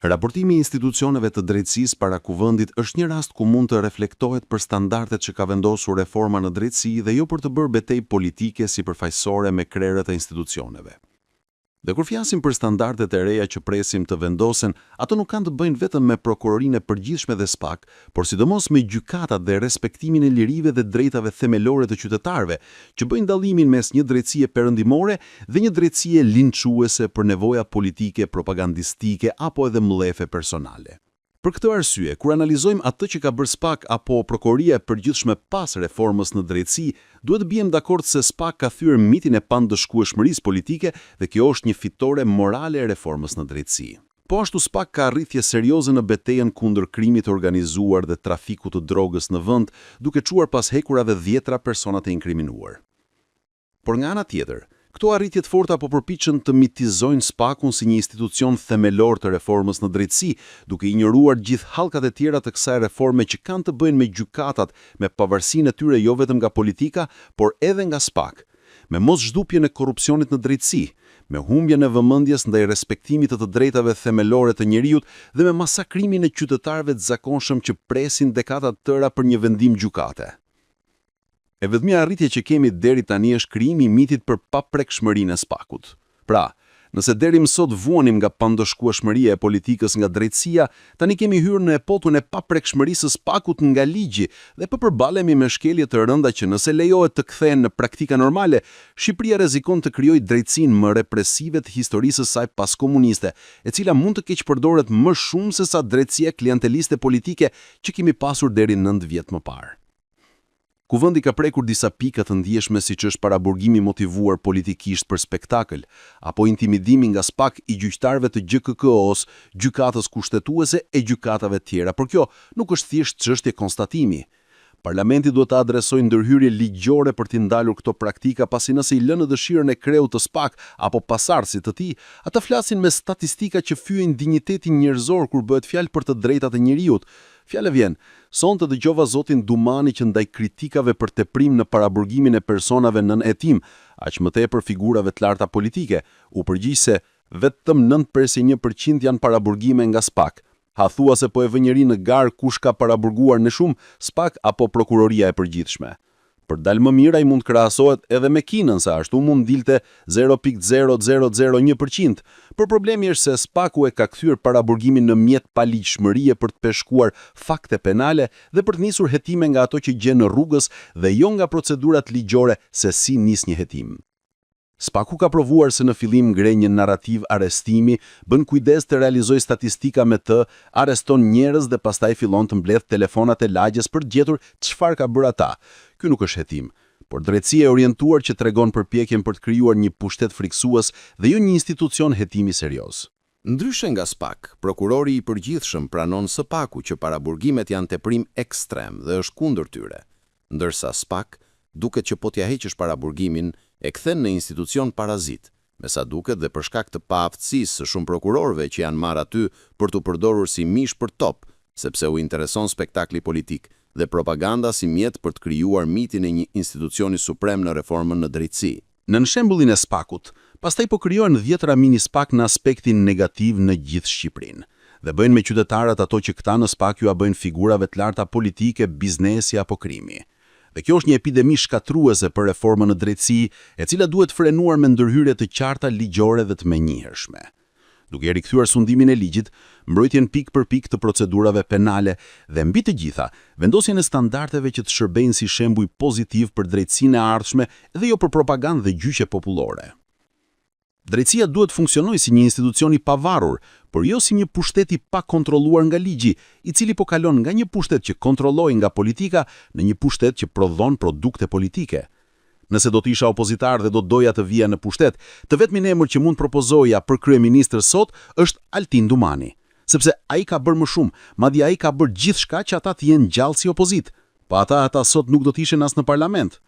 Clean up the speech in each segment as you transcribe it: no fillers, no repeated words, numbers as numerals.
Raportimi i institucioneve të drejtësisë para kuvendit është një rast ku mund të reflektohet për standardet që ka vendosur reforma në drejtësi dhe jo për të bërë betejë politike sipërfaqësore me krerët e institucioneve. Dhe kur flasim për standardet e reja që presim të vendosen, ato nuk kanë të bëjnë vetëm me prokurorinë e përgjithshme dhe SPAK, por sidomos me gjykatat dhe respektimin e lirive dhe drejtave themelore të qytetarëve, që bëjnë dallimin mes një drejtësie perëndimore dhe një drejtësie linçuese për nevoja politike, propagandistike apo edhe mlefe personale. Për këtë arsye, kur analizojmë atë që ka bërë SPAK apo prokuroria e përgjithshme pas reformës në drejtësi, duhet të bijmë dakord se SPAK ka thyer mitin e pandëshkueshmërisë politike dhe kjo është një fitore morale e reformës në drejtësi. Po ashtu SPAK ka arritje serioze në betejën kundër krimit të organizuar dhe trafikut të drogës në vend, duke çuar pas hekurave dhjetra persona të inkriminuar. Por nga ana tjetër, këto arritje të forta po përpiqen të mitizojnë SPAK-un si një institucion themelor të reformës në drejtësi, duke injoruar gjithë hallkat e tjera të kësaj reforme që kanë të bëjnë me gjykatat, me pavarësinë e tyre jo vetëm nga politika, por edhe nga SPAK, me moszhdupjen e korrupsionit në drejtësi, me humbjen e vëmendjes ndaj respektimit të drejtave themelore të njerëzit dhe me masakrimin e qytetarëve të zakonshëm që presin dekada të tëra për një vendim gjykate. E vetmja arritje që kemi deri tani është krijimi i mitit për paprekshmërinë e SPAK-ut. Pra, nëse deri më sot vuanim nga pandëshkueshmëria e politikës nga drejtësia, tani kemi hyrë në epokën e paprekshmërisë së SPAK-ut nga ligji dhe po përballemi me shkelje të rënda që nëse lejohet të kthehen në praktika normale, Shqipëria rrezikon të krijojë drejtësinë më represive të historisë së saj paskomuniste, e cila mund të keqpërdoret më shumë se sa drejtësia klienteliste politike që kemi pasur deri 9 vjet më parë. Kuvendi ka prekur disa pika të ndjeshme siç është paraburgimi motivuar politikisht për spektakël, apo intimidimi nga SPAK i gjyqtarëve të GKK-os, gjykatës kushtetuese e gjykatave tjera, por kjo nuk është thjesht çështje konstatimi. Parlamenti duhet të adresojë ndërhyrje ligjore për t'i ndalur këto praktika, pasi nëse i lënë dëshirën e kreut të SPAK apo pasardhësit të tij, ata flasin me statistika që fyejnë dinjitetin njerëzor kur bëhet fjalë për të drejtat e njerëzit. Fjala vjen, sonte dëgjova zotin Dumani që ndaj kritikave për teprim në paraburgimin e personave nën hetim, aq më tepër figurave të larta politike, u përgjigj se vetëm 9% janë paraburgime nga SPAK. Ha thua se po e vë njëri në garë kush ka paraburguar në shumë, SPAK apo prokuroria e përgjithshme. Për dalë më mirë ai mund krahasohet edhe me Kinën, sa ashtu mund dilte 0.0001%. Por problemi është se SPAK-u e ka kthyer paraburgimin në mjet paligjshmërie për të peshkuar fakte penale dhe për të nisur hetime nga ato që gjen në rrugës dhe jo nga procedurat ligjore se si nis një hetim. SPAK-u ka provuar se në fillim ngre një narrativ arrestimi, bën kujdes të realizojë statistika me të, arreston njerëz dhe pastaj fillon të mbledh telefonat e lagjes për të gjetur çfarë ka bërë ata. Ky nuk është hetim, por drejtësia e orientuar që tregon përpjekjen për të krijuar një pushtet friksues dhe jo një institucion hetimi serioz. Ndryshe nga SPAK, prokurori i përgjithshëm pranon së paku që paraburgimet janë teprim ekstrem dhe është kundër tyre, ndërsa SPAK duket që po t'ja heqësh paraburgimin e kthen në institucion parazit, me sa duket dhe për shkak të paaftësisë së shumë prokurorëve që janë marrë aty për t'u përdorur si mish për top, sepse u intereson spektakli politik dhe propaganda si mjet për të krijuar mitin e një institucioni suprem në reformën në drejtësi. Në shembullin e SPAK-ut, pastaj po krijohen 10 mini SPAK në aspektin negativ në gjithë Shqipërinë dhe bëjnë me qytetarët ato që këta në SPAK ju a bëjnë figurave të larta politike, biznesi apo krimi. Dhe kjo është një epidemi shkatruese për reformën në drejtësi, e cila duhet frenuar me ndërhyrje të qarta ligjore dhe të menjëhershme. Duke rikthyer sundimin e ligjit, mbrojtjen pik për pik të procedurave penale dhe mbi të gjitha, vendosjen e standardeve që të shërbejnë si shembuj pozitiv për drejtësinë e ardhshme dhe jo për propagandë dhe gjyqe popullore. Drejtësia duhet funksionojë si një institucion i pavarur, por jo si një pushtet i pa kontrolluar nga ligji, i cili po kalon nga një pushtet që kontrolloi nga politika në një pushtet që prodhon produkte politike. Nëse do të isha opozitar dhe do të doja të vija në pushtet, të vetmin emër që mund propozoja për kryeministër sot është Altin Dumani, sepse ai ka bërë më shumë, madje ai ka bërë gjithçka që ata të jenë gjallë si opozit, pa ata sot nuk do të ishin as në parlament.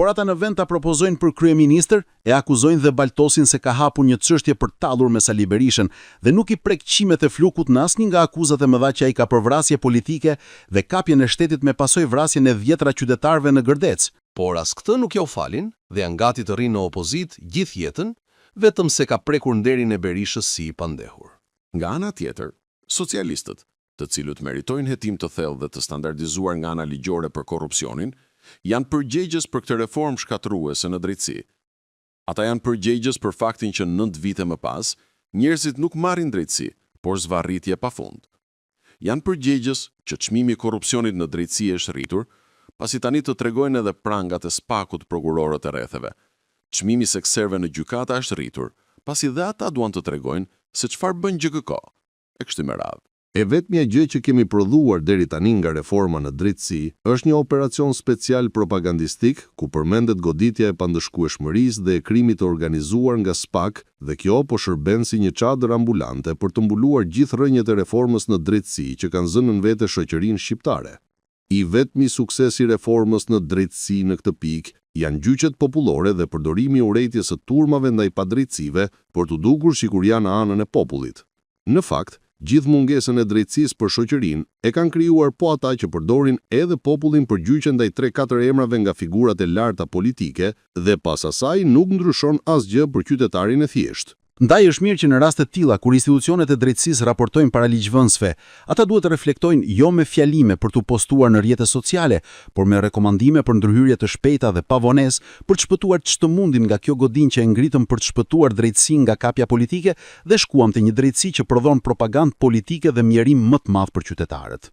Por ata në vend ta propozojnë për kryeministër e akuzojnë dhe baltosin se ka hapur një çështje për tallur me Sali Berishën dhe nuk i prek qimet e flukut në asnjë nga akuzat e mëdha që ai ka për vrasje politike dhe kapjen e shtetit me pasojë vrasjen e 10 qytetarëve në Gërdec. Por as këtë nuk ja u falin dhe janë gati të rinë në opozit gjithë jetën, vetëm se ka prekur nderin e Berishës si i pandehur. Nga ana tjetër, socialistët, të cilët meritojnë hetim të thellë dhe të standardizuar nga ana ligjore për korrupsionin, janë përgjegjës për këtë reformë shkatërruese në drejtësi. Ata janë përgjegjës për faktin që 9 vite më pas, njerëzit nuk marrin drejtësi, por zvarritje pafund. Janë përgjegjës që çmimi i korrupsionit në drejtësi është rritur, pasi tani të tregojnë edhe prangat e SPAK-ut prokurorët e rretheve. Çmimi i sekserve në gjykata është rritur, pasi dhe ata duan të tregojnë se çfarë bën GJK. E kështu me radhë. E vetmja gjë që kemi prodhuar deri tani nga reforma në drejtësi është një operacion special propagandistik ku përmendet goditja e pandëshkueshmërisë dhe e krimit të organizuar nga SPAK dhe kjo po shërben si një çadër ambulante për të mbuluar gjithë rrënjët e reformës në drejtësi që kanë zënë në vete shoqërinë shqiptare. I vetmi sukses i reformës në drejtësi në këtë pikë janë gjyqet popullore dhe përdorimi i urrejtjes së turmave ndaj padrejtësive për të dukur sikur janë në anën e popullit. Në fakt, gjithë mungesën e drejtësisë për shoqërinë e kanë krijuar po ata që përdorin edhe popullin për gjyqe ndaj 3-4 emrave nga figurat e larta politike dhe pas asaj nuk ndryshon asgjë për qytetarin e thjeshtë. Ndaj është mirë që në raste të tilla kur institucionet e drejtësisë raportojnë para ligjvënësve, ata duhet të reflektojnë jo me fjalime për t'u postuar në rrjetet sociale, por me rekomandime për ndërhyrje të shpejta dhe pa vonesë për të shpëtuar ç'të mundin nga kjo godinë që e ngritëm për të shpëtuar drejtësinë nga kapja politike dhe shkuam te një drejtësi që prodhon propagandë politike dhe mjerim më të madh për qytetarët.